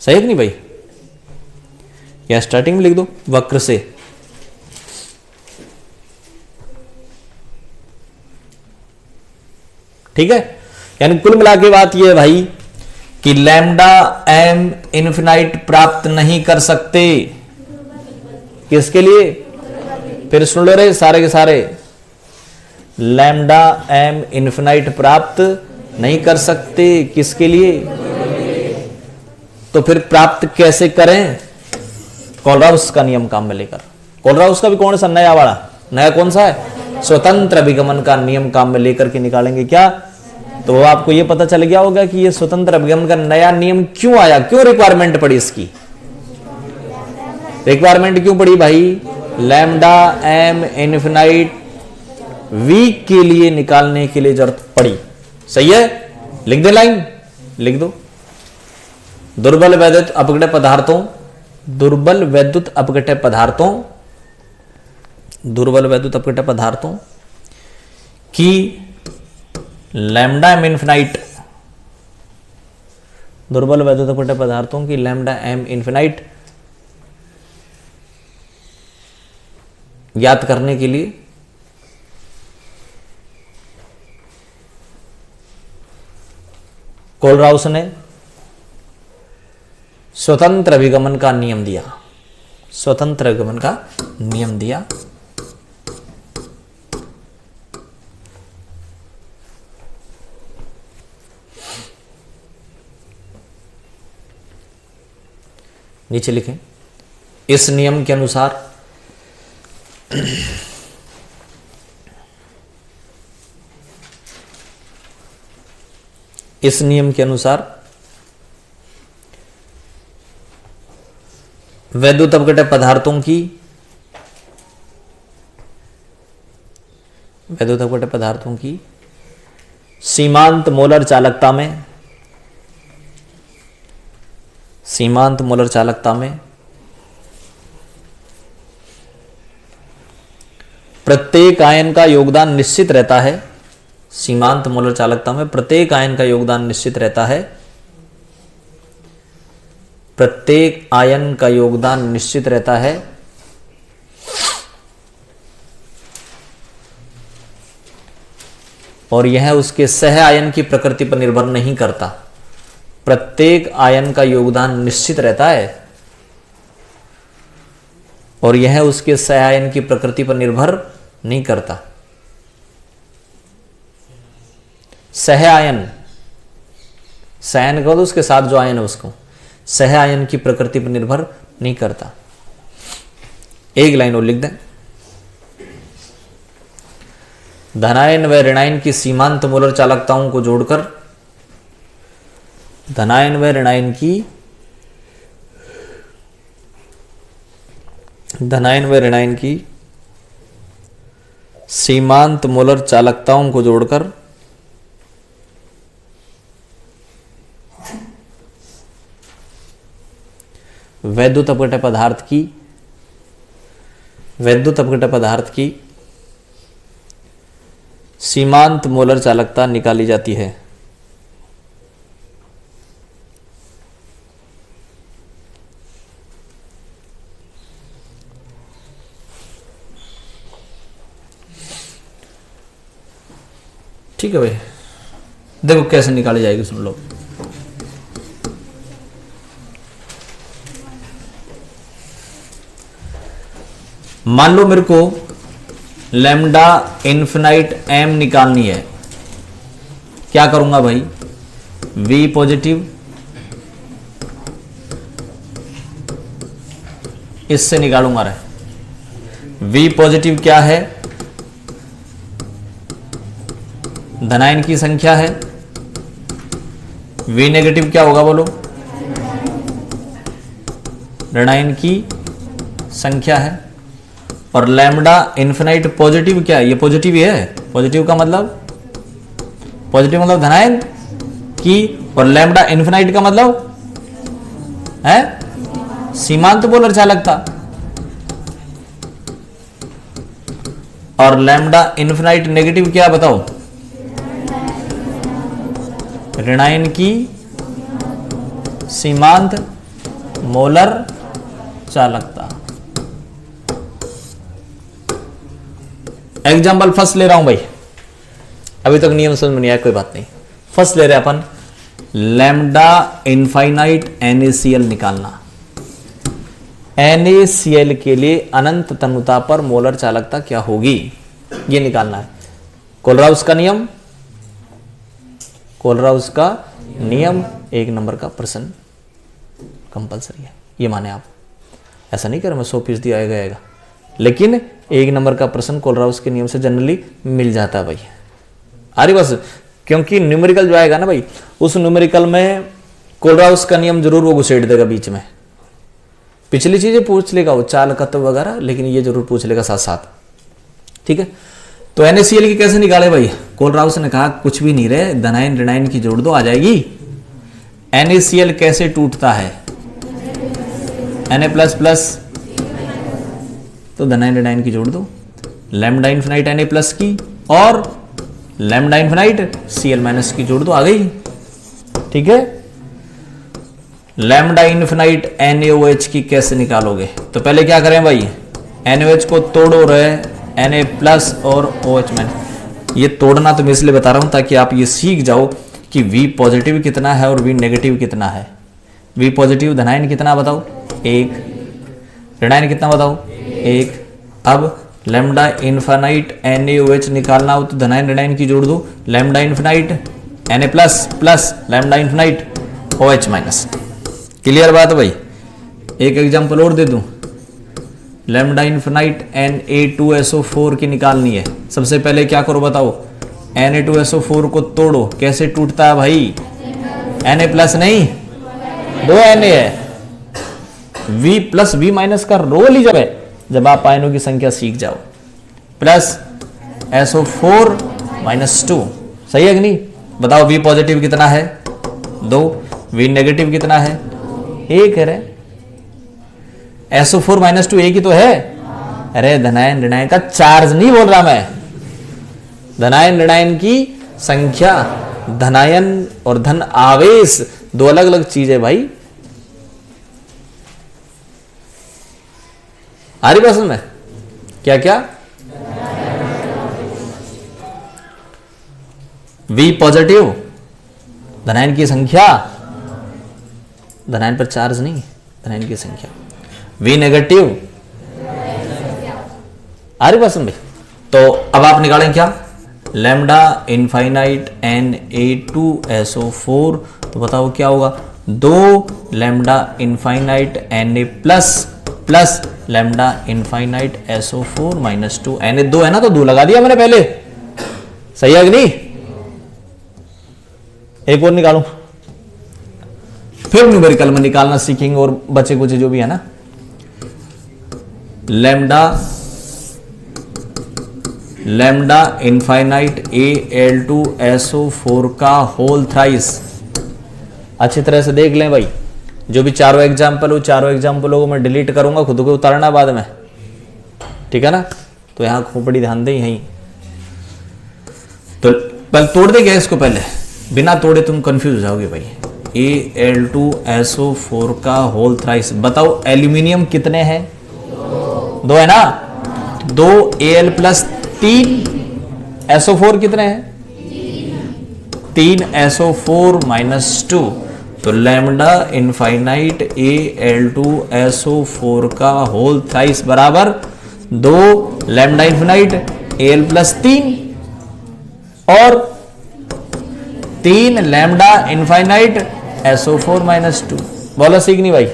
सही है कि नहीं भाई? या स्टार्टिंग में लिख दो वक्र से। ठीक है, यानी कुल मिला के बात यह है भाई कि लैम्डा एम इन्फिनाइट प्राप्त नहीं कर सकते। किसके लिए? फिर सुन लो रे सारे के सारे, लैम्डा एम इन्फिनाइट प्राप्त नहीं कर सकते। किसके लिए? तो फिर प्राप्त कैसे करें? कोलराउस का नियम काम में लेकर। कोलराउस का भी कौन सा नया वाला, नया कौन सा है? स्वतंत्र अभिगमन का नियम काम में लेकर के निकालेंगे क्या? तो आपको यह पता चल गया होगा कि यह स्वतंत्र अभिगमन का नया नियम क्यों आया, क्यों रिक्वायरमेंट पड़ी इसकी। रिक्वायरमेंट क्यों पड़ी भाई? लैम्डा एम इन्फिनाइट वी के लिए निकालने के लिए जरूरत पड़ी। सही है, लिख दे लाइन, लिख दो। दुर्बल वैद्युत अपघट्य पदार्थों, दुर्बल वैद्युत अपघट्य पदार्थों, दुर्बल वैद्युत अपघट्य पदार्थों की लैम्डा एम इन्फिनाइट, दुर्बल वैद्युत अपघट्य पदार्थों की लैम्डा एम इन्फिनाइट ज्ञात करने के लिए कोलराउस ने स्वतंत्र अभिगमन का नियम दिया, स्वतंत्र अभिगमन का नियम दिया। नीचे लिखें, इस नियम के अनुसार इस नियम के अनुसार वैद्युत अपघट्य पदार्थों की, वैद्युत अपघट्य पदार्थों की सीमांत मोलर चालकता में, सीमांत मोलर चालकता में प्रत्येक आयन का योगदान निश्चित रहता है। सीमांत मोलर चालकता में प्रत्येक आयन का योगदान निश्चित रहता है। प्रत्येक आयन का योगदान निश्चित रहता है और यह उसके सह आयन की प्रकृति पर निर्भर नहीं करता। प्रत्येक आयन का योगदान निश्चित रहता है और यह उसके सह आयन की प्रकृति पर निर्भर नहीं करता। सह आयन, सहन कहो तो उसके साथ जो आयन है उसको, सह आयन की प्रकृति पर निर्भर नहीं करता। एक लाइन और लिख दें, धनायन व ऋणायन की सीमांत मोलर चालकताओं को जोड़कर धनायन व ऋणायन की सीमांत मोलर चालकताओं को जोड़कर वैद्युत अपघट्य पदार्थ की सीमांत मोलर चालकता निकाली जाती है। ठीक है भाई, देखो कैसे निकाली जाएगी, सुन लो। मान लो मेरे को लैम्डा इन्फिनाइट एम निकालनी है। क्या करूंगा भाई, वी पॉजिटिव इससे निकालूंगा रे। वी पॉजिटिव क्या है, धनायन की संख्या है। वी नेगेटिव क्या होगा बोलो, ऋणायन की संख्या है। और लैम्डा इन्फिनाइट पॉजिटिव क्या है, ये पॉजिटिव ही है। पॉजिटिव का मतलब, पॉजिटिव मतलब धनायन की, और लैम्डा इन्फिनाइट का मतलब है सीमांत मोलर चालकता। और लैम्डा इन्फिनाइट नेगेटिव क्या बताओ, ऋणायन की सीमांत मोलर चालकता। एग्जाम्पल फर्स्ट ले रहा हूं भाई, अभी तक नियम समझ में नहीं आया, कोई बात नहीं। फर्स्ट ले रहे हैं अपन, लैम्डा इनफाइनाइट NaCl निकालना। NaCl के लिए अनंत तन्यता पर मोलर चालकता क्या होगी, ये निकालना है। कोलराउस का नियम, कोलराउस का नियम 1 नंबर का प्रश्न कंपलसरी है, ये माने आप। ऐसा नहीं कर मैं 100% आएगा, लेकिन 1 नंबर का प्रश्न कोलराउस के नियम से जनरली मिल जाता है भाई। अरे बस, क्योंकि न्यूमेरिकल जो आएगा ना भाई, उस न्यूमेरिकल में कोलराउस का नियम जरूर वो घुसेड़ देगा बीच में। पिछली चीजें पूछ लेगा वो, चालकत्व वगैरह, लेकिन ये जरूर पूछ लेगा साथ साथ। ठीक है, तो NaCl की कैसे निकाले भाई, कोलराउस ने कहा कुछ भी नहीं रहे, धनायन ऋणायन की जोड़ दो, आ जाएगी। NaCl कैसे टूटता है, Na++ तो धनायन ऋणायन की जोड़ दो, लैम्डा इन्फिनाइट Na+ की और लैम्डा इन्फिनाइट Cl- की जोड़ दो, आ गई। ठीक है, लैम्डा इन्फिनाइट NaOH की कैसे निकालोगे, तो पहले क्या करें भाई, NaOH को तोड़ो रहे, Na+ और OH-। ये तोड़ना तो मैं इसलिए बता रहा हूं ताकि आप ये सीख जाओ कि V पॉजिटिव कितना है और V नेगेटिव कितना है। V पॉजिटिव धनायन कितना बताओ, 1, ऋणायन कितना बताओ, 1। अब लैम्डा इन्फिनाइट NaOH निकालना हो तो धनायन ऋणायन की जोड़ दो, lambda infinite Na+ lambda infinite OH-। Clear बात है भाई। एक एग्जांपल और दे दूं, लैम्डा इन्फिनाइट Na2SO4 की निकालनी है। सबसे पहले क्या करो बताओ, Na2SO4 को तोड़ो, कैसे टूटता है भाई, Na+ नहीं, 2 Na है, V+V- का रोल ही जब आप आयनों की संख्या सीख जाओ, प्लस SO4 - 2, सही है कि नहीं। बताओ V पॉजिटिव कितना है, 2, V नेगेटिव कितना है, 1 है रे। SO4 - 2 1 ही तो है। अरे धनायन ऋणायन का चार्ज नहीं बोल रहा मैं, धनायन ऋणायन की संख्या। धनायन और धन आवेश 2 अलग अलग चीज है भाई। आ रही बात समझ में? क्या क्या? V पॉजिटिव धनायन की संख्या, धनायन पर चार्ज नहीं, धनायन की संख्या। V नेगेटिव, आ रही बात समझ में? तो अब आप निकालें क्या? लैम्डा इनफाइनाइट Na2SO4, तो बताओ क्या होगा? 2 lambda infinite Na plus lambda infinite SO4 minus 2 Na2 है ना, तो 2 लगा दिया मैंने पहले, सही है कि नहीं? एक और निकालू, फिर न्यूमेरिकल में निकालना सीखेंगे और बचे कुछ जो भी है ना। लैम्डा इनफाइनाइट Al2SO4 का होल थ्राइस। अच्छी तरह से देख लें भाई, जो भी चारों एग्जाम्पल हो, चारों एग्जाम्पलों को मैं डिलीट करूंगा, खुद को उतारना बाद में, ठीक है ना? तो यहां खोपड़ी ध्यान दें यहीं। तो पहले तोड़ दे गया इसको, पहले बिना तोड़े तुम कंफ्यूज हो जाओगे भाई। Al2SO4 का होल थ्राइस। बताओ एल्यूमिनियम कितने हैं? 2 है ना? 2 Al प्लस 3 SO4 कितने हैं? 3 SO4 माइनस 2। तो लैम्डा इनफाइनाइट Al2SO4 का होल थ्राइस बराबर 2 लैम्डा इनफाइनाइट Al प्लस 3 और 3 लैम्डा इनफाइनाइट SO4 माइनस 2। बोलो सीख नहीं भाई?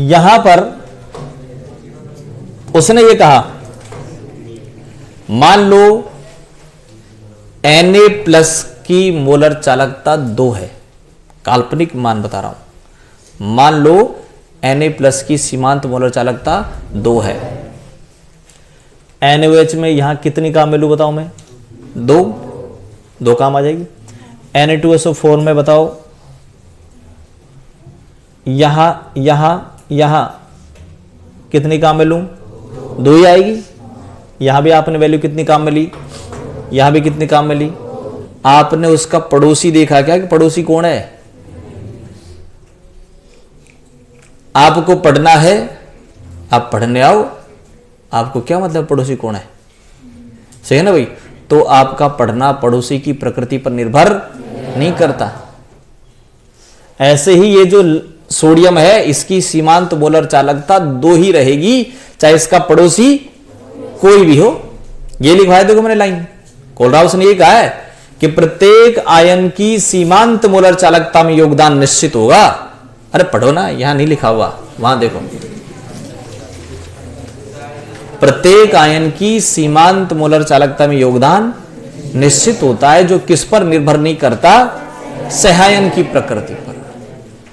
यहां पर उसने ये कहा, मान लो Na प्लस की मोलर चालकता 2 है, काल्पनिक मान बता रहा हूं। मान लो Na प्लस की सीमांत मोलर चालकता 2 है। NaOH में यहां कितनी काम मिलू बताओ मैं? 2 काम आ जाएगी। Na2SO4 में बताओ, यहां कितनी काम मिलू? 2 ही आएगी। यहां भी आपने वैल्यू कितनी काम मिली? यहां भी कितनी काम मिली? आपने उसका पड़ोसी देखा क्या कि पड़ोसी कौन है? आपको पढ़ना है, आप पढ़ने आओ, आपको क्या मतलब पड़ोसी कौन है? सही है ना भाई? तो आपका पढ़ना पड़ोसी की प्रकृति पर निर्भर नहीं करता। ऐसे ही ये जो सोडियम है, इसकी सीमांत मोलर चालकता 2 ही रहेगी, चाहे इसका पड़ोसी कोई भी हो। ये लिखवाया देखो मैंने लाइन, कोलराउस ने ये कहा है कि प्रत्येक आयन की सीमांत मोलर चालकता में योगदान निश्चित होगा। अरे पढ़ो ना, यहां नहीं लिखा हुआ, वहां देखो। प्रत्येक आयन की सीमांत मोलर चालकता में योगदान निश्चित होता है, जो किस पर निर्भर नहीं करता? सहायन की प्रकृति पर।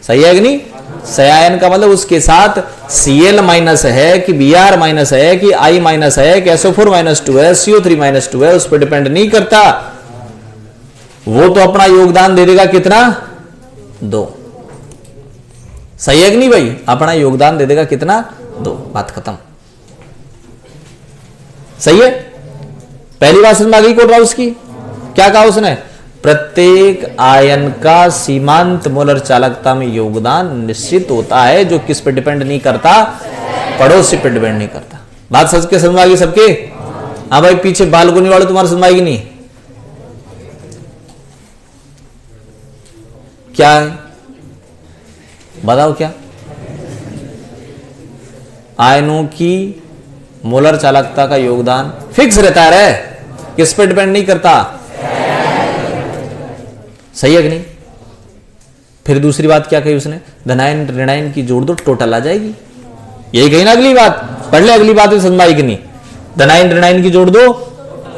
सही है कि नहीं? सहायन का मतलब उसके साथ Cl माइनस है कि Br माइनस है कि I माइनस है कि SO4 माइनस 2 है, CO3 माइनस 2 है, उस पर डिपेंड नहीं करता। वो तो अपना योगदान दे देगा कितना? 2। सही है कि नहीं भाई? अपना योगदान दे देगा कितना? 2। बात खत्म। सही है? पहली बात समझ में आ गई कोलराउस की? क्या कहा उसने? प्रत्येक आयन का सीमांत मोलर चालकता में योगदान निश्चित होता है, जो किस पे डिपेंड नहीं करता? पड़ोसी पे डिपेंड नहीं करता। बात सच के समझ में आ गई सबके? हाँ भाई, पीछे बालकोनी वाले तुम्हारे समझ में आएगी नहीं? क्या है बताओ? क्या आयनों की मोलर चालकता का योगदान फिक्स रहता है, किस पे डिपेंड नहीं करता? सही है कि नहीं? फिर दूसरी बात क्या कही उसने? धनायन ऋणायन की जोड़ दो, टोटल आ जाएगी। यही कही ना अगली बात? पढ़ ले अगली बात समझ में आई कि नहीं? धनायन ऋणायन की जोड़ दो,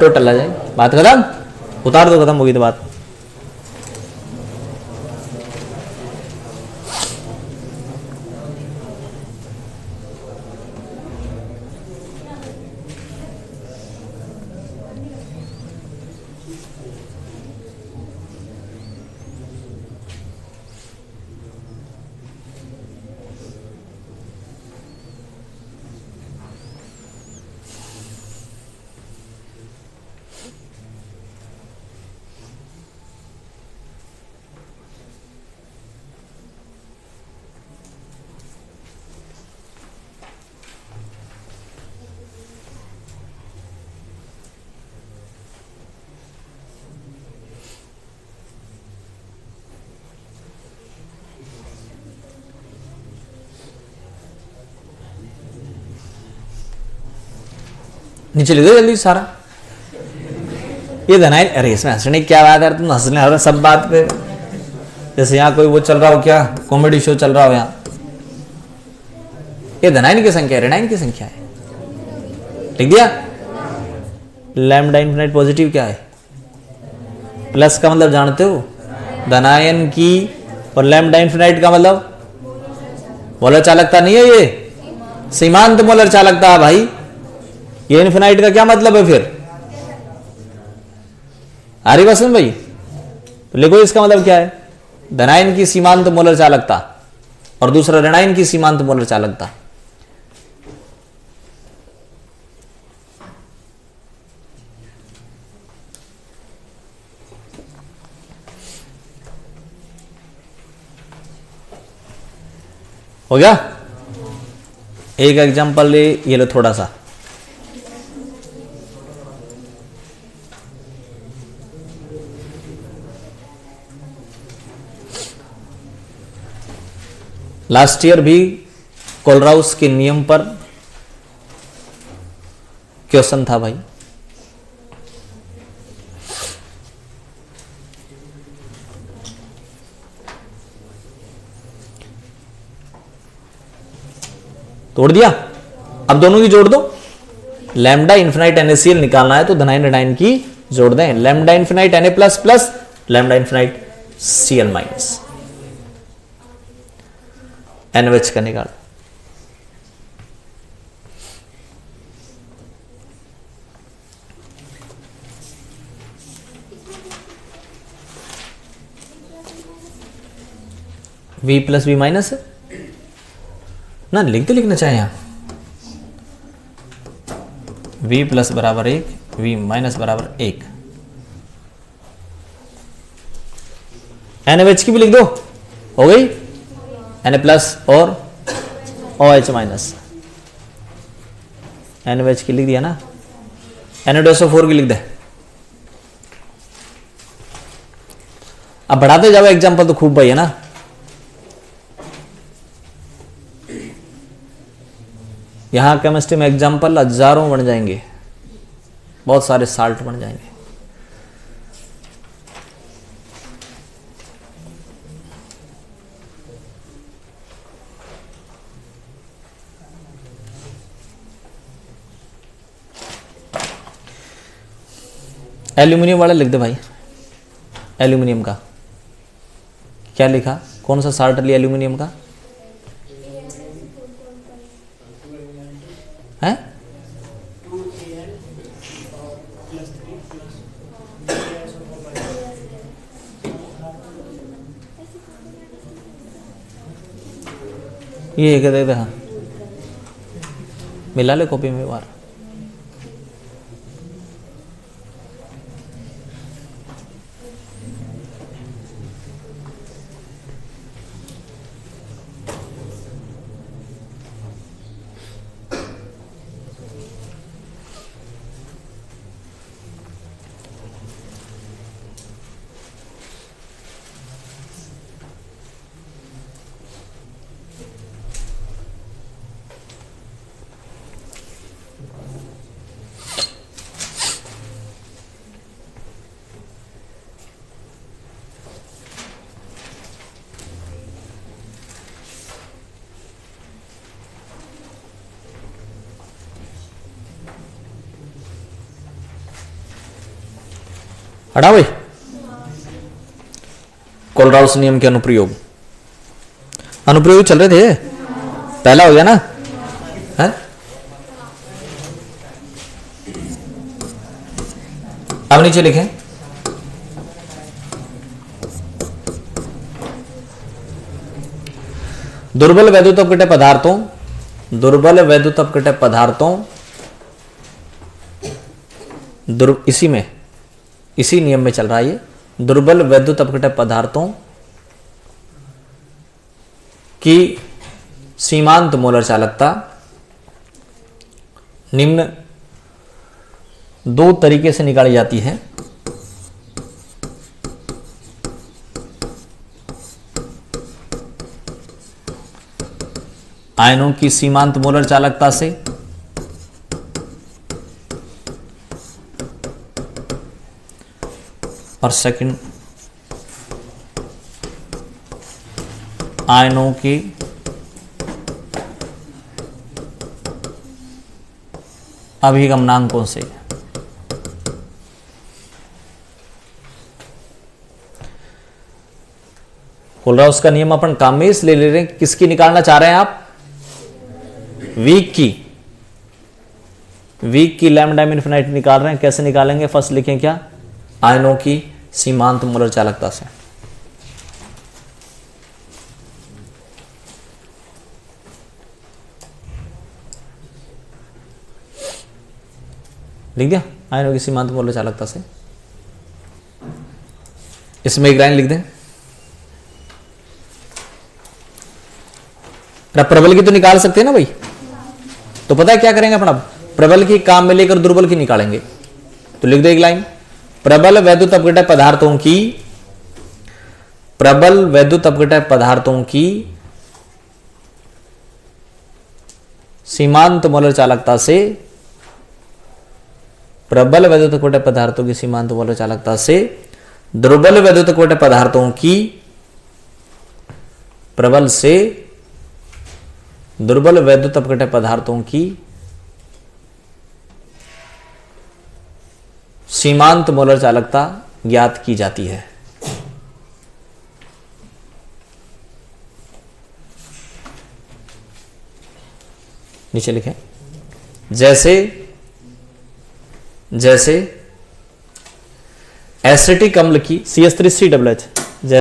टोटल आ जाएगी। बात खत्म, उतार दो, खत्म होगी तो बात। नीचे लिख दो जल्दी सारा। ये धनायन, अरे इसमें हंसने की क्या बात है, तुम हंसने हर सब बात पे, जैसे यहाँ कोई वो चल रहा हो, क्या कॉमेडी शो चल रहा हो यहाँ। ये धनायन की संख्या है, ऋणायन की संख्या है। लिख दिया। लैम्डा इन्फिनाइट पॉजिटिव क्या है? प्लस का मतलब जानते हो, धनायन की, और लैम्डा इन्फिनाइट का मतलब मोलर चालकता नहीं है, ये सीमांत मोलर चालकता है भाई। ये इन्फिनाइट का क्या मतलब है फिर? आ रही बात समझ भाई? तो लिखो इसका मतलब क्या है, धनायन की सीमांत मोलर चालकता और दूसरा ऋणायन की सीमांत मोलर चालकता। हो गया? एक एग्जांपल ले, ये लो थोड़ा सा। लास्ट ईयर भी कोलराउस के नियम पर क्वेश्चन था भाई। तोड़ दिया। अब दोनों की जोड़ दो। लैम्डा इन्फिनाइट NaCl निकालना है तो धनायन ऋणायन की जोड़ दें। Lambda infinite Na plus plus lambda infinite Cl minus, NaOH का निकाल। V प्लस V माइनस है ना, लिखते लिखना चाहे यहां V प्लस बराबर 1, V माइनस बराबर 1। NaOH की भी लिख दो, हो गई। Na प्लस और OH माइनस। NaOH की लिख दिया ना, Na2SO4 की लिख दे। अब बढ़ाते जाओ एग्जांपल तो खूब भाई है ना। यहां केमिस्ट्री में एग्जाम्पल हजारों बन जाएंगे, बहुत सारे साल्ट बन जाएंगे। एल्यूमिनियम वाला लिख दे भाई। एल्यूमिनियम का क्या लिखा, कौन सा साल्ट लिया एल्यूमिनियम का है? ये क्या दे, हाँ मिला ले कॉपी में बार। हटा भाई। कोलराउस नियम के अनुप्रयोग, अनुप्रयोग चल रहे थे, पहला हो गया ना है? अब नीचे लिखें दुर्बल वैद्युतपकटे पदार्थों, दुर्बल वैद्युतपकटे पदार्थों, इसी में, इसी नियम में चल रहा है ये। दुर्बल वैद्युतपकटे पदार्थों की सीमांत मोलर चालकता निम्न दो तरीके से निकाली जाती है। आयनों की सीमांत मोलर चालकता से और सेकंड आयनों की अभिगमनांकों से। कोलराउस का नियम अपन काम में इसलिए ले रहे हैं, किसकी निकालना चाह रहे हैं आप? वीक की लैम्डा इनफिनिट निकाल रहे हैं। कैसे निकालेंगे? फर्स्ट लिखें क्या? आयनों की सीमांत मोलर चालकता से। लिख दिया? आयनों की सीमांत मोलर चालकता से। इसमें एक लाइन लिख दें। प्रबल की तो निकाल सकते हैं ना भाई, तो पता है क्या करेंगे अपन? अब प्रबल की काम में लेकर दुर्बल की निकालेंगे। तो लिख दो एक लाइन, प्रबल वैद्युत अपघटक पदार्थों की, प्रबल वैद्युत अपघटक पदार्थों की सीमांत मोलर चालकता से, प्रबल वैद्युत अपघटक पदार्थों की सीमांत मोलर चालकता से दुर्बल वैद्युत अपघटक पदार्थों की प्रबल से दुर्बल वैद्युत अपघटक पदार्थों की सीमांत मोलर चालकता ज्ञात की जाती है। नीचे लिखें, जैसे एसिटिक अम्ल की CH3COOH